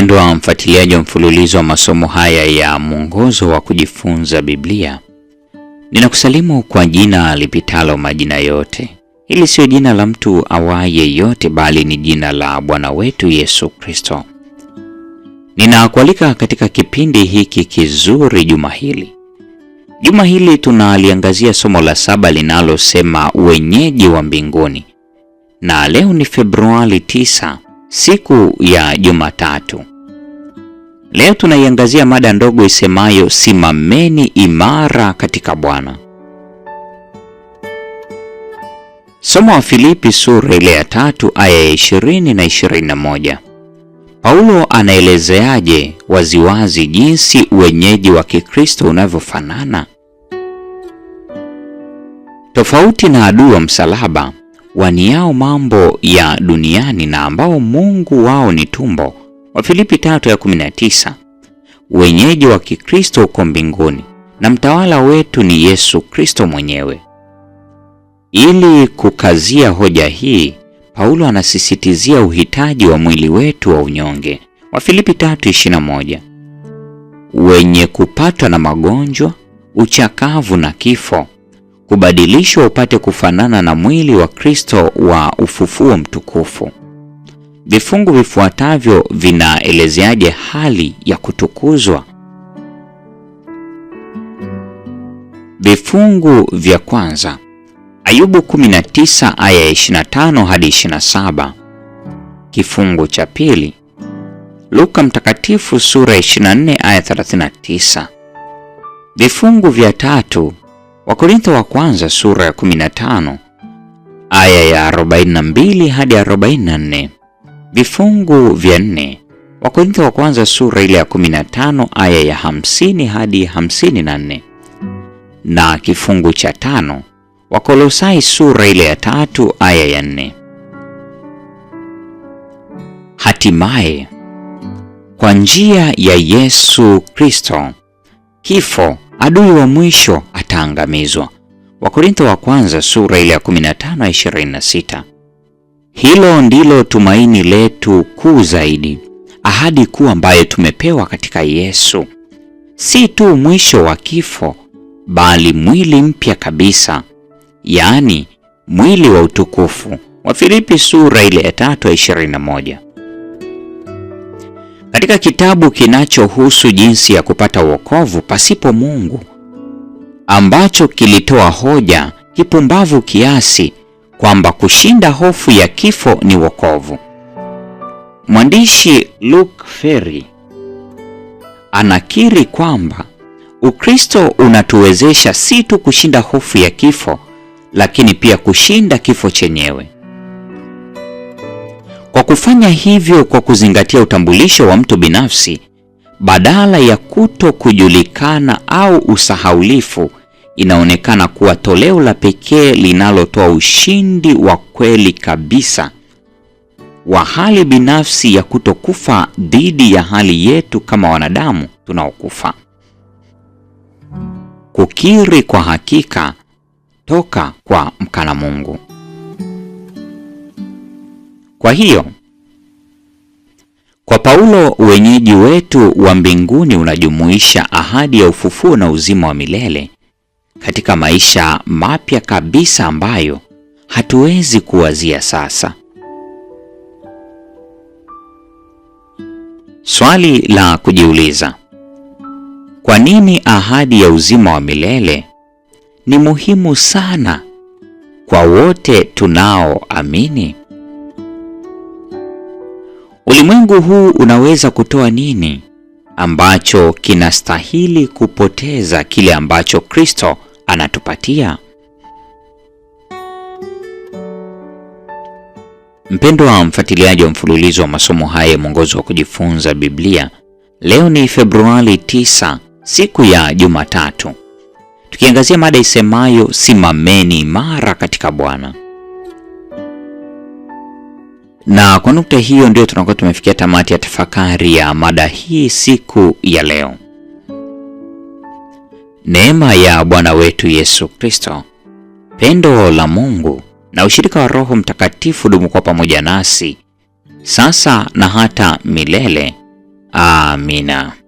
Mpendwa mfuatiliaji wa mfululizo wa masomo haya ya mwongozo wa kujifunza Biblia, ninakusalimu kwa jina lipitalo majina yote. Hili sio jina la mtu awaye yote, bali ni jina la Bwana wetu Yesu Kristo. Ninakualika katika kipindi hiki kizuri juma hili. Juma hili tunaliangazia somo la 7 linalosema wenyeji wa mbinguni. Na leo ni Februari 9, siku ya Jumatatu. Leo tunaiangazia mada ndogo isemayo simameni imara katika Bwana. Somo wa Filipi sura ile ya 3 aya ya 20 na 21. Paulo anaelezeaje waziwazi jinsi wenyeji wa Kikristo unavyofanana? Tofauti na adui wa msalaba, waniao mambo ya duniani na ambao Mungu wao ni tumbo. Wa Filipi 3:19. Wenyeji wa Kikristo uko mbinguni na mtawala wetu ni Yesu Kristo mwenyewe. Ili kukazia hoja hii, Paulo anasisitizia uhitaji wa mwili wetu wa unyonge. Wa Filipi 3:21. Wenye kupatwa na magonjwa, uchakavu na kifo, kubadilishwa upate kufanana na mwili wa Kristo wa ufufuo mtukufu. Vifungu vifuatavyo vinaelezeaje hali ya kutukuzwa? Vifungu vya kwanza, Ayubu 19 aya ya 25 hadi 27. Kifungu cha pili, Luka mtakatifu sura 24 aya 39. Vifungu vya tatu, Wakorintho wa kwanza sura ya 15 aya ya 42 hadi 44. Vifungu vya 4, Wakorintho wa kwanza sura ile ya 15 aya ya 50 hadi 54. Na kifungu cha 5, Wakolosai sura ile ya 3 aya ya 4. Hatimaye, kwa njia ya Yesu Kristo, kifo, adui wa mwisho, ataangamizwa. Wakorintho wa kwanza sura ile ya 15 26. Hilo ndilo tumaini letu kuu zaidi, ahadi kuu ambayo tumepewa katika Yesu. Si tu mwisho wa kifo, bali mwili mpya kabisa, yaani mwili wa utukufu. Wa Filipi sura ile ya 3:21. Katika kitabu kinachohusu jinsi ya kupata wokovu pasipo Mungu, ambacho kilitoa hoja kipumbavu kiasi kwamba kushinda hofu ya kifo ni wokovu, mwandishi Luke Ferry anakiri kwamba Ukristo unatuwezesha si tu kushinda hofu ya kifo, lakini pia kushinda kifo chenyewe. Kwa kufanya hivyo kwa kuzingatia utambulisho wa mtu binafsi, badala ya kuto kujulikana au usahaulifu, inaonekana kuwa toleo la pekee linalotoa ushindi wa kweli kabisa wa hali binafsi ya kutokufa dhidi ya hali yetu kama wanadamu tunaokufa. Kukiri kwa hakika toka kwa mkana Mungu. Kwa hiyo, kwa Paulo, wenyeji wetu wa mbinguni unajumuisha ahadi ya ufufuo na uzima wa milele katika maisha mapya kabisa ambayo hatuwezi kuwazia sasa. Swali la kujiuliza: kwa nini ahadi ya uzima wa milele ni muhimu sana kwa wote tunaoamini? Ulimwengu huu unaweza kutoa nini ambacho kinastahili kupoteza kile ambacho Kristo anatupatia? Mpendwa mfuatiliaji wa mfululizo wa masomo haya mwongozo wa kujifunza Biblia, leo ni Februari 9, siku ya Jumatatu, tukiangazia mada isemayo simameni imara katika Bwana. Na kwa nukta hiyo ndio tunakuwa tumefikia tamati ya tafakari ya mada hii siku ya leo. Neema ya Bwana wetu Yesu Kristo, pendo la Mungu na ushirika wa Roho Mtakatifu dumu kwa pamoja nasi sasa na hata milele. Amina.